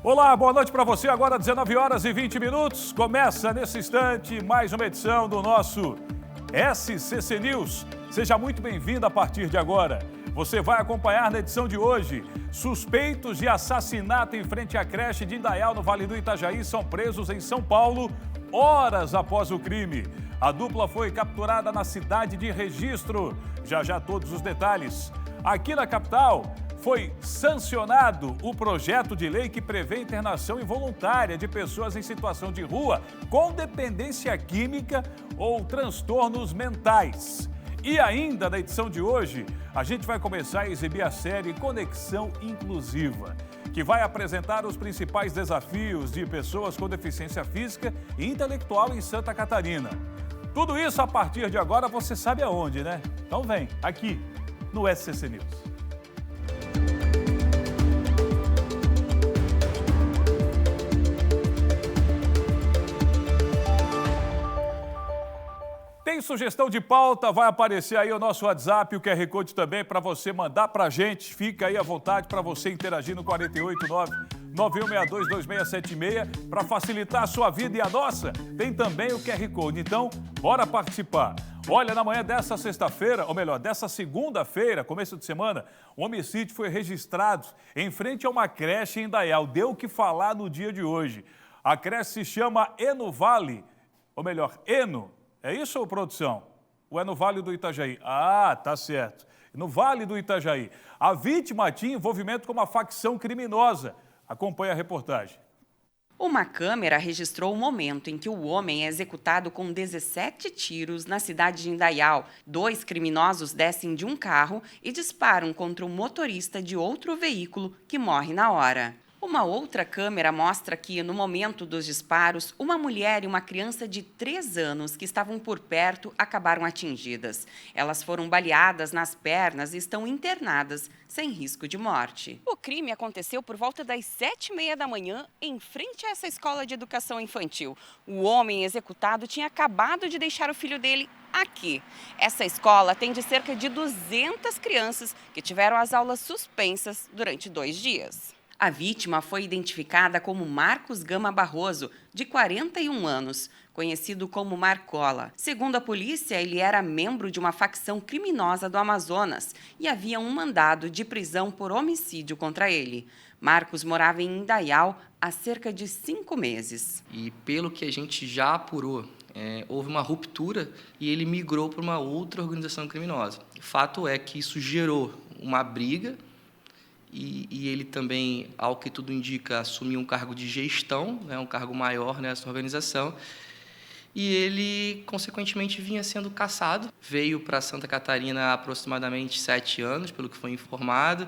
Olá, boa noite para você. Agora 19 horas e 20 minutos. Começa nesse instante mais uma edição do nosso SCC News. Seja muito bem-vindo a partir de agora. Você vai acompanhar na edição de hoje. Suspeitos de assassinato em frente à creche de Indaial, no Vale do Itajaí, são presos em São Paulo horas após o crime. A dupla foi capturada na cidade de Registro. Já todos os detalhes. Aqui na capital, foi sancionado o projeto de lei que prevê internação involuntária de pessoas em situação de rua com dependência química ou transtornos mentais. E ainda na edição de hoje, a gente vai começar a exibir a série Conexão Inclusiva, que vai apresentar os principais desafios de pessoas com deficiência física e intelectual em Santa Catarina. Tudo isso a partir de agora, você sabe aonde, né? Então vem, aqui no SCC News. Tem sugestão de pauta? Vai aparecer aí o nosso WhatsApp, o QR Code também para você mandar para a gente. Fica aí à vontade para você interagir no 489-9162-2676 para facilitar a sua vida e a nossa. Tem também o QR Code, então bora participar. Olha, na manhã dessa sexta-feira, ou melhor, dessa segunda-feira, começo de semana, um homicídio foi registrado em frente a uma creche em Indaial. Deu o que falar no dia de hoje. A creche se chama Eno Vale, ou melhor, Eno. É isso, produção? Ou é no Vale do Itajaí? Ah, tá certo. No Vale do Itajaí. A vítima tinha envolvimento com uma facção criminosa. Acompanhe a reportagem. Uma câmera registrou o momento em que o homem é executado com 17 tiros na cidade de Indaial. 2 criminosos descem de um carro e disparam contra o motorista de outro veículo, que morre na hora. Uma outra câmera mostra que, no momento dos disparos, uma mulher e uma criança de 3 anos que estavam por perto acabaram atingidas. Elas foram baleadas nas pernas e estão internadas, sem risco de morte. O crime aconteceu por volta das 7h30 da manhã, em frente a essa escola de educação infantil. O homem executado tinha acabado de deixar o filho dele aqui. Essa escola atende cerca de 200 crianças que tiveram as aulas suspensas durante 2 dias. A vítima foi identificada como Marcos Gama Barroso, de 41 anos, conhecido como Marcola. Segundo a polícia, ele era membro de uma facção criminosa do Amazonas e havia um mandado de prisão por homicídio contra ele. Marcos morava em Indaial há cerca de 5 meses. E pelo que a gente já apurou, houve uma ruptura e ele migrou para uma outra organização criminosa. O fato é que isso gerou uma briga. E ele também, ao que tudo indica, assumiu um cargo de gestão, um cargo maior nessa organização. E ele, consequentemente, vinha sendo caçado. Veio para Santa Catarina há aproximadamente 7 anos, pelo que foi informado.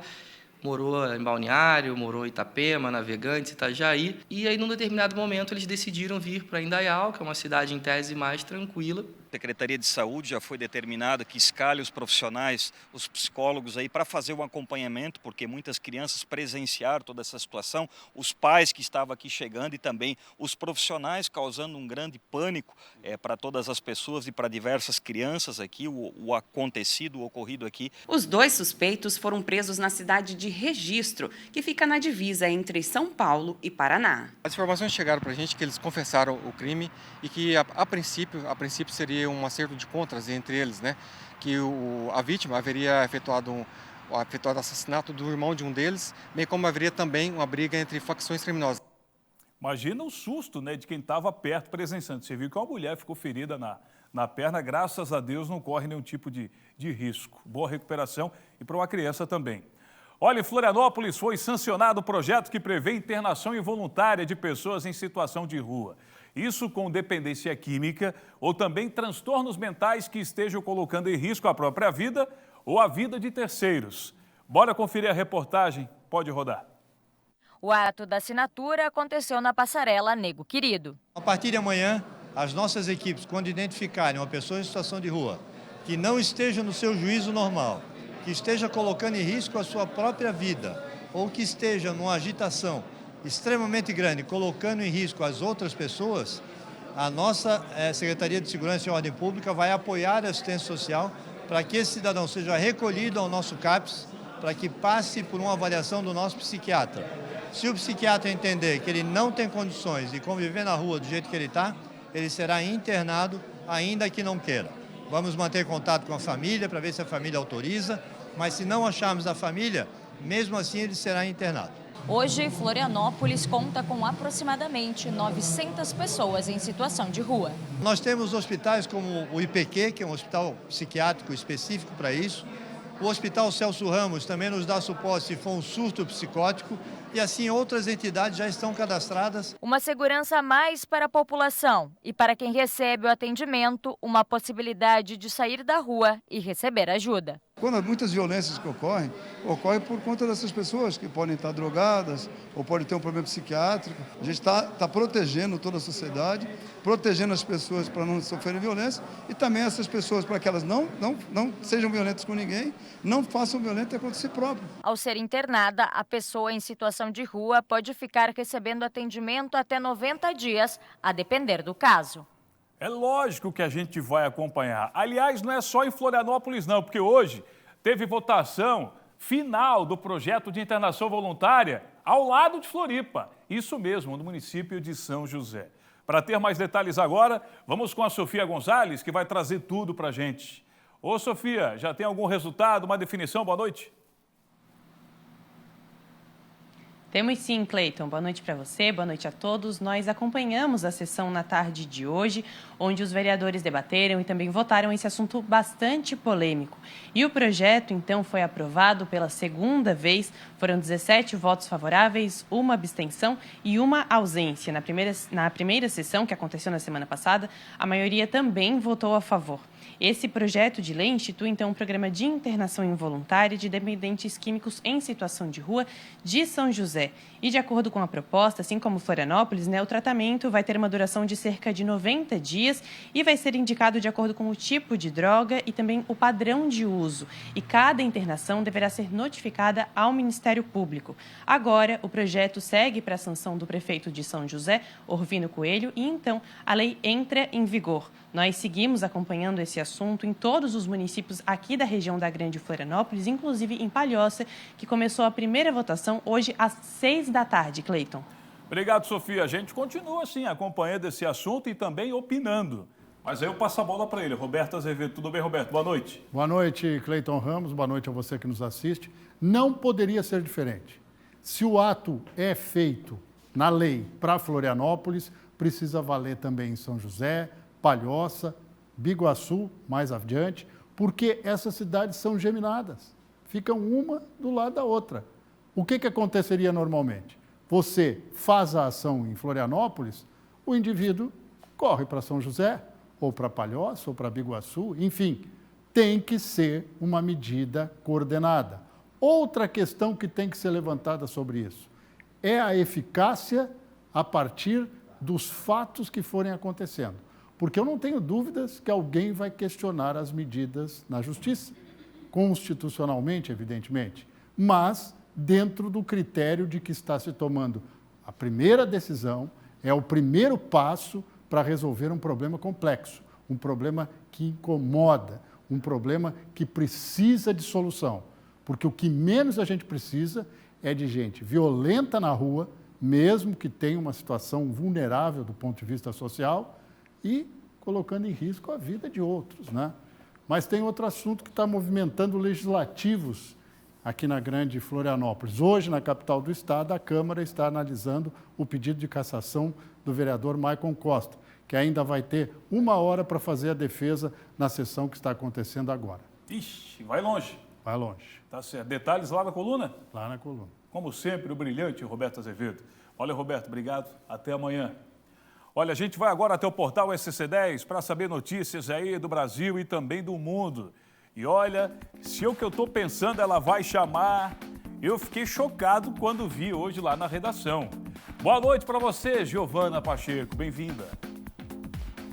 Morou em Balneário, morou em Itapema, Navegantes, Itajaí. E aí, num determinado momento, eles decidiram vir para Indaial, que é uma cidade, em tese, mais tranquila. A Secretaria de Saúde já foi determinada que escalhe os profissionais, os psicólogos aí para fazer o acompanhamento, porque muitas crianças presenciaram toda essa situação, os pais que estavam aqui chegando e também os profissionais causando um grande pânico para todas as pessoas e para diversas crianças aqui, o acontecido, o ocorrido aqui. Os 2 suspeitos foram presos na cidade de Registro, que fica na divisa entre São Paulo e Paraná. As informações chegaram para a gente que eles confessaram o crime e que, a princípio seria um acerto de contas entre eles, que a vítima haveria efetuado assassinato do irmão de um deles, bem como haveria também uma briga entre facções criminosas. Imagina o susto, de quem estava perto presenciando. Você viu que uma mulher ficou ferida na perna, graças a Deus não corre nenhum tipo de risco. Boa recuperação e para uma criança também. Olha, em Florianópolis foi sancionado o projeto que prevê internação involuntária de pessoas em situação de rua. Isso com dependência química ou também transtornos mentais que estejam colocando em risco a própria vida ou a vida de terceiros. Bora conferir a reportagem? Pode rodar. O ato da assinatura aconteceu na passarela Nego Querido. A partir de amanhã, as nossas equipes, quando identificarem uma pessoa em situação de rua que não esteja no seu juízo normal, que esteja colocando em risco a sua própria vida ou que esteja numa agitação extremamente grande, colocando em risco as outras pessoas, a nossa Secretaria de Segurança e Ordem Pública vai apoiar a assistência social para que esse cidadão seja recolhido ao nosso CAPS, para que passe por uma avaliação do nosso psiquiatra. Se o psiquiatra entender que ele não tem condições de conviver na rua do jeito que ele está, ele será internado, ainda que não queira. Vamos manter contato com a família para ver se a família autoriza, mas se não acharmos a família, mesmo assim ele será internado. Hoje, Florianópolis conta com aproximadamente 900 pessoas em situação de rua. Nós temos hospitais como o IPQ, que é um hospital psiquiátrico específico para isso. O Hospital Celso Ramos também nos dá suporte se for um surto psicótico. E assim outras entidades já estão cadastradas. Uma segurança a mais para a população e para quem recebe o atendimento, uma possibilidade de sair da rua e receber ajuda. Quando muitas violências que ocorrem por conta dessas pessoas que podem estar drogadas ou podem ter um problema psiquiátrico. A gente está protegendo toda a sociedade, protegendo as pessoas para não sofrerem violência e também essas pessoas para que elas não sejam violentas com ninguém, não façam violência contra si próprias. Ao ser internada, a pessoa em situação de rua pode ficar recebendo atendimento até 90 dias, a depender do caso. É lógico que a gente vai acompanhar. Aliás, não é só em Florianópolis não, porque hoje teve votação final do projeto de internação voluntária ao lado de Floripa. Isso mesmo, no município de São José. Para ter mais detalhes agora, vamos com a Sofia Gonzalez, que vai trazer tudo para a gente. Ô Sofia, já tem algum resultado, uma definição? Boa noite. Temos sim, Cleiton. Boa noite para você, boa noite a todos. Nós acompanhamos a sessão na tarde de hoje, onde os vereadores debateram e também votaram esse assunto bastante polêmico. E o projeto, então, foi aprovado pela segunda vez. Foram 17 votos favoráveis, uma abstenção e uma ausência. Na primeira sessão, que aconteceu na semana passada, a maioria também votou a favor. Esse projeto de lei institui, então, um programa de internação involuntária de dependentes químicos em situação de rua de São José. E, de acordo com a proposta, assim como Florianópolis, o tratamento vai ter uma duração de cerca de 90 dias e vai ser indicado de acordo com o tipo de droga e também o padrão de uso. E cada internação deverá ser notificada ao Ministério Público. Agora, o projeto segue para a sanção do prefeito de São José, Orvino Coelho, e, então, a lei entra em vigor. Nós seguimos acompanhando esse assunto em todos os municípios aqui da região da Grande Florianópolis, inclusive em Palhoça, que começou a primeira votação hoje às 6 da tarde, Cleiton. Obrigado, Sofia. A gente continua assim, acompanhando esse assunto e também opinando. Mas aí eu passo a bola para ele. Roberto Azevedo. Tudo bem, Roberto? Boa noite. Boa noite, Cleiton Ramos. Boa noite a você que nos assiste. Não poderia ser diferente. Se o ato é feito na lei para Florianópolis, precisa valer também em São José, Palhoça, Biguaçu, mais adiante, porque essas cidades são geminadas, ficam uma do lado da outra. O que aconteceria normalmente? Você faz a ação em Florianópolis, o indivíduo corre para São José, ou para Palhoça, ou para Biguaçu, enfim, tem que ser uma medida coordenada. Outra questão que tem que ser levantada sobre isso é a eficácia a partir dos fatos que forem acontecendo. Porque eu não tenho dúvidas que alguém vai questionar as medidas na justiça, constitucionalmente, evidentemente, mas dentro do critério de que está se tomando a primeira decisão, é o primeiro passo para resolver um problema complexo, um problema que incomoda, um problema que precisa de solução. Porque o que menos a gente precisa é de gente violenta na rua, mesmo que tenha uma situação vulnerável do ponto de vista social, e colocando em risco a vida de outros, né? Mas tem outro assunto que está movimentando legislativos aqui na Grande Florianópolis. Hoje, na capital do estado, a Câmara está analisando o pedido de cassação do vereador Maicon Costa, que ainda vai ter 1 hora para fazer a defesa na sessão que está acontecendo agora. Ixi, vai longe. Vai longe. Tá certo. Detalhes lá na coluna? Lá na coluna. Como sempre, o brilhante Roberto Azevedo. Olha, Roberto, obrigado. Até amanhã. Olha, a gente vai agora até o portal SC10 para saber notícias aí do Brasil e também do mundo. E olha, se o que eu estou pensando ela vai chamar, eu fiquei chocado quando vi hoje lá na redação. Boa noite para você, Giovana Pacheco, bem-vinda.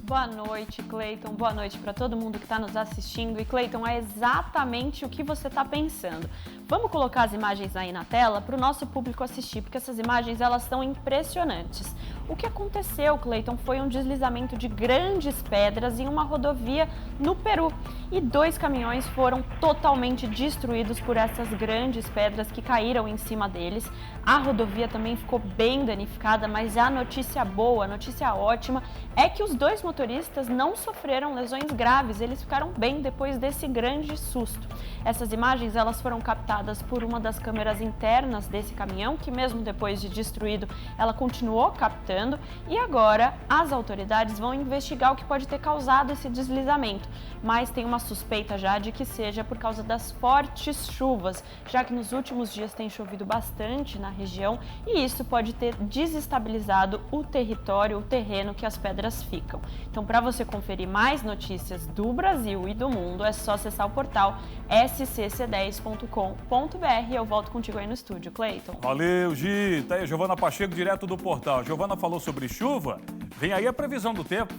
Boa noite, Cleiton. Boa noite para todo mundo que está nos assistindo. E, Cleiton, é exatamente o que você está pensando. Vamos colocar as imagens aí na tela para o nosso público assistir, porque essas imagens elas são impressionantes. O que aconteceu, Cleiton, foi um deslizamento de grandes pedras em uma rodovia no Peru. e 2 caminhões foram totalmente destruídos por essas grandes pedras que caíram em cima deles. A rodovia também ficou bem danificada, mas a notícia boa, a notícia ótima, é que os 2 motoristas não sofreram lesões graves, eles ficaram bem depois desse grande susto. Essas imagens elas foram captadas por uma das câmeras internas desse caminhão, que mesmo depois de destruído, ela continuou captando, e agora as autoridades vão investigar o que pode ter causado esse deslizamento, mas tem uma suspeita já de que seja por causa das fortes chuvas, já que nos últimos dias tem chovido bastante na região e isso pode ter desestabilizado o território, o terreno que as pedras ficam. Então, para você conferir mais notícias do Brasil e do mundo, é só acessar o portal scc10.com.br. Eu volto contigo aí no estúdio, Cleiton. Valeu, Gi. Tá aí, Giovana Pacheco, direto do portal. Giovana falou sobre chuva. Vem aí a previsão do tempo.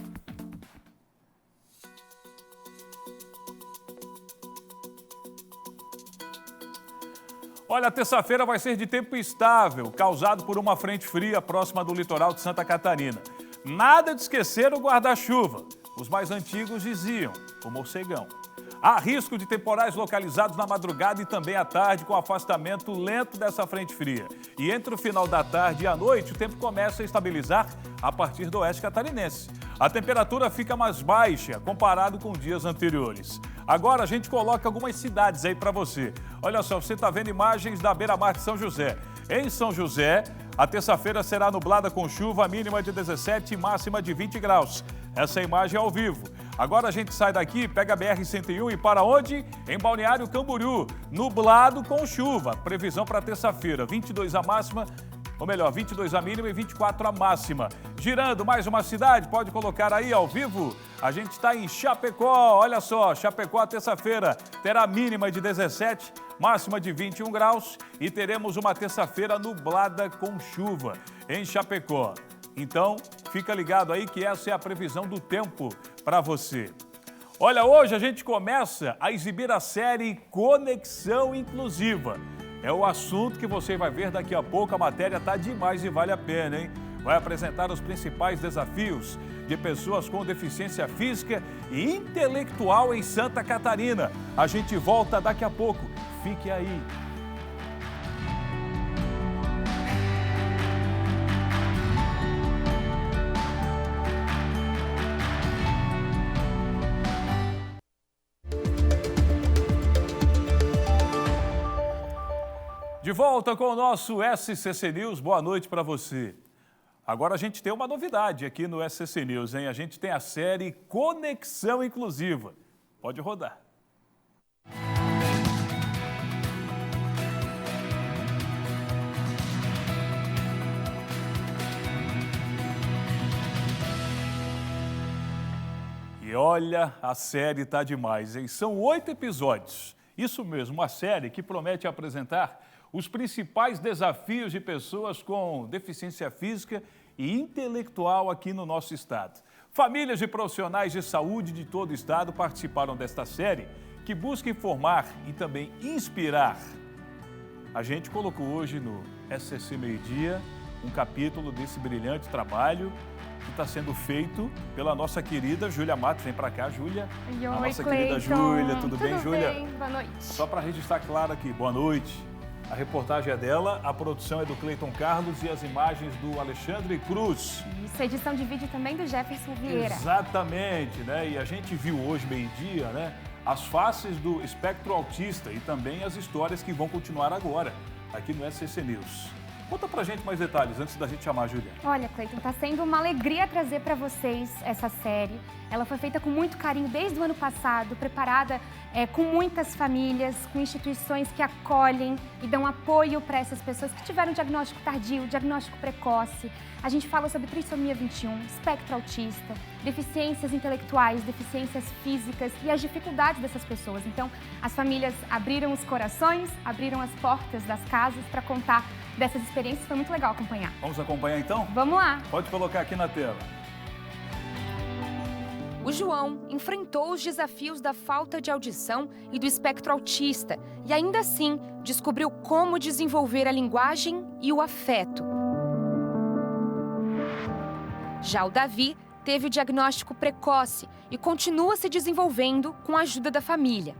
Olha, terça-feira vai ser de tempo estável, causado por uma frente fria próxima do litoral de Santa Catarina. Nada de esquecer o guarda-chuva. Os mais antigos diziam, o morcegão. Há risco de temporais localizados na madrugada e também à tarde, com afastamento lento dessa frente fria. E entre o final da tarde e a noite, o tempo começa a estabilizar a partir do oeste catarinense. A temperatura fica mais baixa comparado com dias anteriores. Agora a gente coloca algumas cidades aí para você. Olha só, você está vendo imagens da beira-mar de São José. Em São José, a terça-feira será nublada com chuva, mínima de 17 e máxima de 20 graus. Essa imagem é ao vivo. Agora a gente sai daqui, pega a BR-101 e para onde? Em Balneário Camboriú, nublado com chuva. Previsão para terça-feira, 22 a máxima, ou melhor, 22 a mínima e 24 a máxima. Girando mais uma cidade, pode colocar aí ao vivo. A gente está em Chapecó, olha só, Chapecó terça-feira terá mínima de 17, máxima de 21 graus e teremos uma terça-feira nublada com chuva em Chapecó. Então, fica ligado aí que essa é a previsão do tempo para você. Olha, hoje a gente começa a exibir a série Conexão Inclusiva. É o assunto que você vai ver daqui a pouco, a matéria tá demais e vale a pena, hein? Vai apresentar os principais desafios de pessoas com deficiência física e intelectual em Santa Catarina. A gente volta daqui a pouco. Fique aí. De volta com o nosso SCC News, boa noite para você. Agora a gente tem uma novidade aqui no SCC News, hein? A gente tem a série Conexão Inclusiva. Pode rodar. E olha, a série tá demais, hein? São 8 episódios. Isso mesmo, uma série que promete apresentar os principais desafios de pessoas com deficiência física e intelectual aqui no nosso estado. Famílias e profissionais de saúde de todo o estado participaram desta série, que busca informar e também inspirar. A gente colocou hoje no SCC Meio Dia um capítulo desse brilhante trabalho que está sendo feito pela nossa querida Júlia Matos. Vem para cá, Júlia. Oi, a nossa Cleiton. querida Júlia. Tudo bem, Júlia? Tudo bem, boa noite. Só para registrar claro aqui, boa noite. A reportagem é dela, a produção é do Cleiton Carlos e as imagens do Alexandre Cruz. Isso, a edição de vídeo também do Jefferson Vieira. Exatamente, né? E a gente viu hoje, meio-dia, né? As faces do espectro autista e também as histórias que vão continuar agora, aqui no SCC News. Conta pra gente mais detalhes antes da gente chamar a Júlia. Olha, Cleiton, tá sendo uma alegria trazer para vocês essa série. Ela foi feita com muito carinho desde o ano passado, preparada com muitas famílias, com instituições que acolhem e dão apoio para essas pessoas que tiveram diagnóstico tardio, diagnóstico precoce. A gente fala sobre trissomia 21, espectro autista, deficiências intelectuais, deficiências físicas e as dificuldades dessas pessoas. Então, as famílias abriram os corações, abriram as portas das casas para contar dessas experiências. Foi muito legal acompanhar. Vamos acompanhar então? Vamos lá. Pode colocar aqui na tela. O João enfrentou os desafios da falta de audição e do espectro autista e ainda assim descobriu como desenvolver a linguagem e o afeto. Já o Davi teve o diagnóstico precoce e continua se desenvolvendo com a ajuda da família.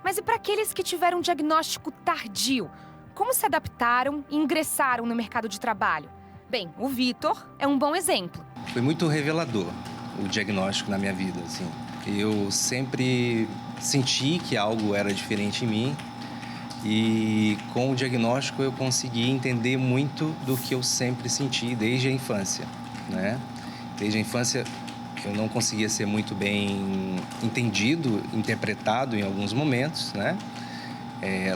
Mas e para aqueles que tiveram um diagnóstico tardio? Como se adaptaram e ingressaram no mercado de trabalho? Bem, o Vitor é um bom exemplo. Foi muito revelador o diagnóstico na minha vida, assim. Eu sempre senti que algo era diferente em mim e com o diagnóstico eu consegui entender muito do que eu sempre senti desde a infância, né? Desde a infância eu não conseguia ser muito bem entendido, interpretado em alguns momentos, né?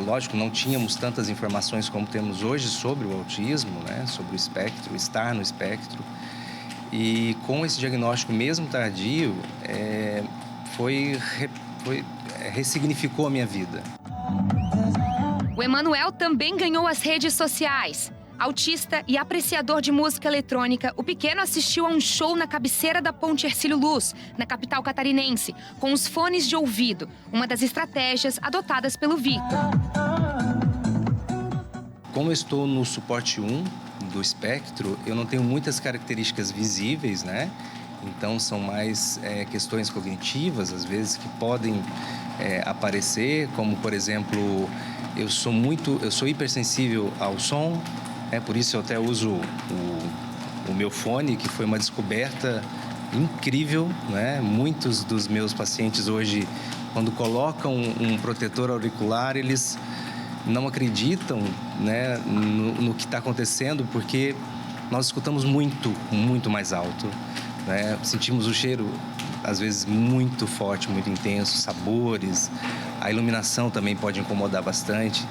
Lógico, não tínhamos tantas informações como temos hoje sobre o autismo, né? Sobre o espectro, estar no espectro. E com esse diagnóstico mesmo tardio, ressignificou a minha vida. O Emanuel também ganhou as redes sociais. Autista e apreciador de música eletrônica, o pequeno assistiu a um show na cabeceira da Ponte Hercílio Luz, na capital catarinense, com os fones de ouvido, uma das estratégias adotadas pelo Vitor. Como eu estou no suporte 1 do espectro, eu não tenho muitas características visíveis, né? Então, são mais questões cognitivas, às vezes, que podem aparecer, como, por exemplo, eu sou hipersensível ao som, por isso eu até uso o meu fone, que foi uma descoberta incrível, né? Muitos dos meus pacientes hoje, quando colocam um protetor auricular, eles não acreditam, né, no que está acontecendo, porque nós escutamos muito mais alto, né? Sentimos o cheiro, às vezes, muito forte, muito intenso, sabores, a iluminação também pode incomodar bastante.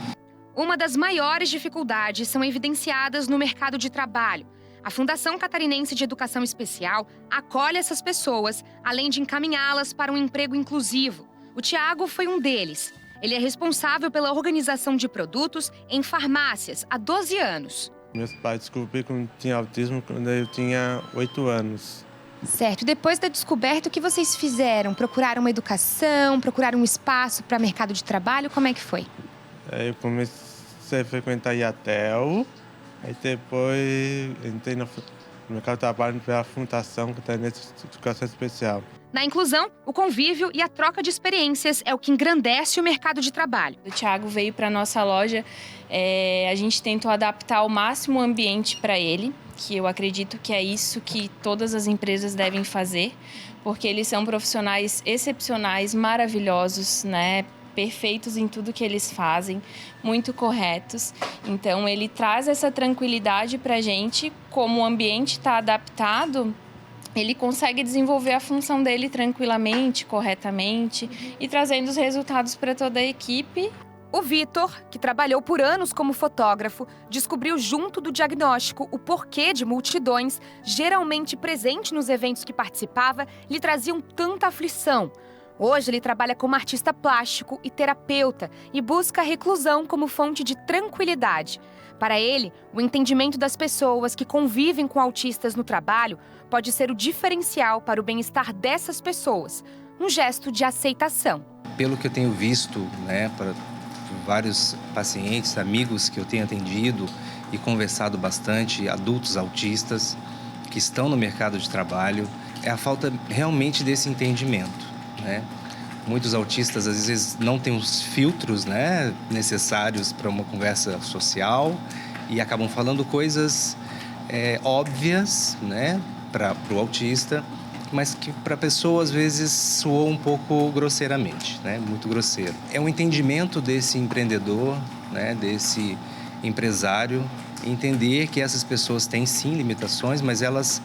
Uma das maiores dificuldades são evidenciadas no mercado de trabalho. A Fundação Catarinense de Educação Especial acolhe essas pessoas, além de encaminhá-las para um emprego inclusivo. O Tiago foi um deles. Ele é responsável pela organização de produtos em farmácias há 12 anos. Meus pais descobriram que eu tinha autismo quando eu tinha 8 anos. Certo. E depois da descoberta, o que vocês fizeram? Procuraram uma educação, procuraram um espaço para mercado de trabalho? Como é que foi? Aí eu comecei a frequentar IATEL, aí depois entrei no mercado de trabalho pela Fundação Catarinense de Educação Especial. Na inclusão, o convívio e a troca de experiências é o que engrandece o mercado de trabalho. O Tiago veio para a nossa loja, a gente tentou adaptar ao máximo o ambiente para ele, que eu acredito que é isso que todas as empresas devem fazer, porque eles são profissionais excepcionais, maravilhosos, né? Perfeitos em tudo que eles fazem, muito corretos. Então, ele traz essa tranquilidade para a gente, como o ambiente está adaptado, ele consegue desenvolver a função dele tranquilamente, corretamente e trazendo os resultados para toda a equipe. O Vitor, que trabalhou por anos como fotógrafo, descobriu junto do diagnóstico o porquê de multidões, geralmente presente nos eventos que participava, lhe traziam tanta aflição. Hoje ele trabalha como artista plástico e terapeuta e busca a reclusão como fonte de tranquilidade. Para ele, o entendimento das pessoas que convivem com autistas no trabalho pode ser o diferencial para o bem-estar dessas pessoas, um gesto de aceitação. Pelo que eu tenho visto, né, para vários pacientes, amigos que eu tenho atendido e conversado bastante, adultos autistas que estão no mercado de trabalho, é a falta realmente desse entendimento, né? Muitos autistas às vezes não têm os filtros, né, necessários para uma conversa social e acabam falando coisas óbvias, né, para o autista, mas que para a pessoa às vezes soou um pouco grosseiramente, né, muito grosseiro. É um entendimento desse empreendedor, né, desse empresário, entender que essas pessoas têm sim limitações, mas elas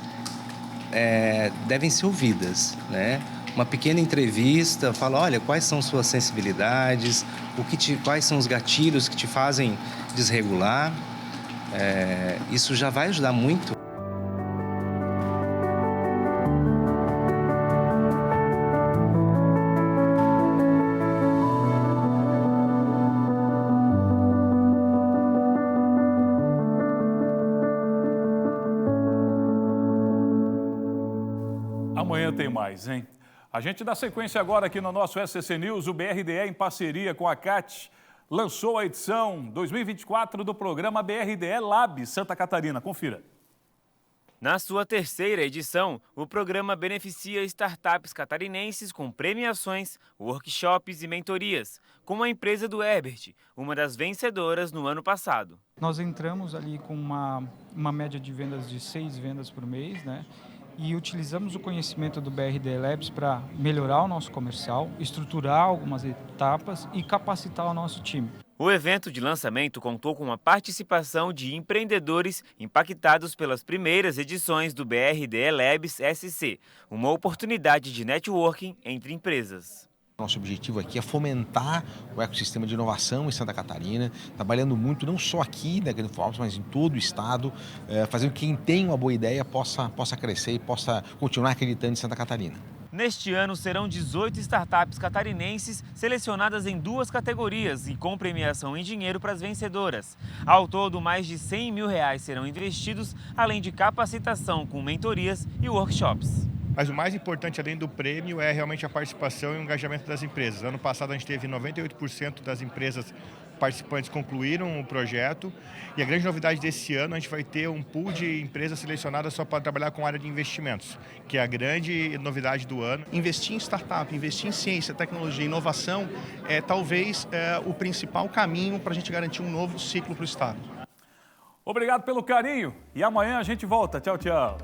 devem ser ouvidas, né? Uma pequena entrevista, fala, olha, quais são suas sensibilidades, quais são os gatilhos que te fazem desregular. Isso já vai ajudar muito. Amanhã tem mais, hein? A gente dá sequência agora aqui no nosso SCC News. O BRDE, em parceria com a CAT, lançou a edição 2024 do programa BRDE Lab Santa Catarina. Confira. Na sua terceira edição, o programa beneficia startups catarinenses com premiações, workshops e mentorias, como a empresa do Herbert, uma das vencedoras no ano passado. Nós entramos ali com uma média de vendas de 6 vendas por mês, né? E utilizamos o conhecimento do BRD Labs para melhorar o nosso comercial, estruturar algumas etapas e capacitar o nosso time. O evento de lançamento contou com a participação de empreendedores impactados pelas primeiras edições do BRD Labs SC, uma oportunidade de networking entre empresas. Nosso objetivo aqui é fomentar o ecossistema de inovação em Santa Catarina, trabalhando muito não só aqui na Grande Florianópolis, mas em todo o estado, fazendo que quem tem uma boa ideia possa crescer e possa continuar acreditando em Santa Catarina. Neste ano serão 18 startups catarinenses selecionadas em 2 categorias e com premiação em dinheiro para as vencedoras. Ao todo, mais de R$100 mil serão investidos, além de capacitação com mentorias e workshops. Mas o mais importante, além do prêmio, é realmente a participação e o engajamento das empresas. Ano passado a gente teve 98% das empresas participantes concluíram o projeto e a grande novidade desse ano, a gente vai ter um pool de empresas selecionadas só para trabalhar com a área de investimentos, que é a grande novidade do ano. Investir em startup, investir em ciência, tecnologia e inovação é talvez o principal caminho para a gente garantir um novo ciclo para o Estado. Obrigado pelo carinho e amanhã a gente volta. Tchau, tchau.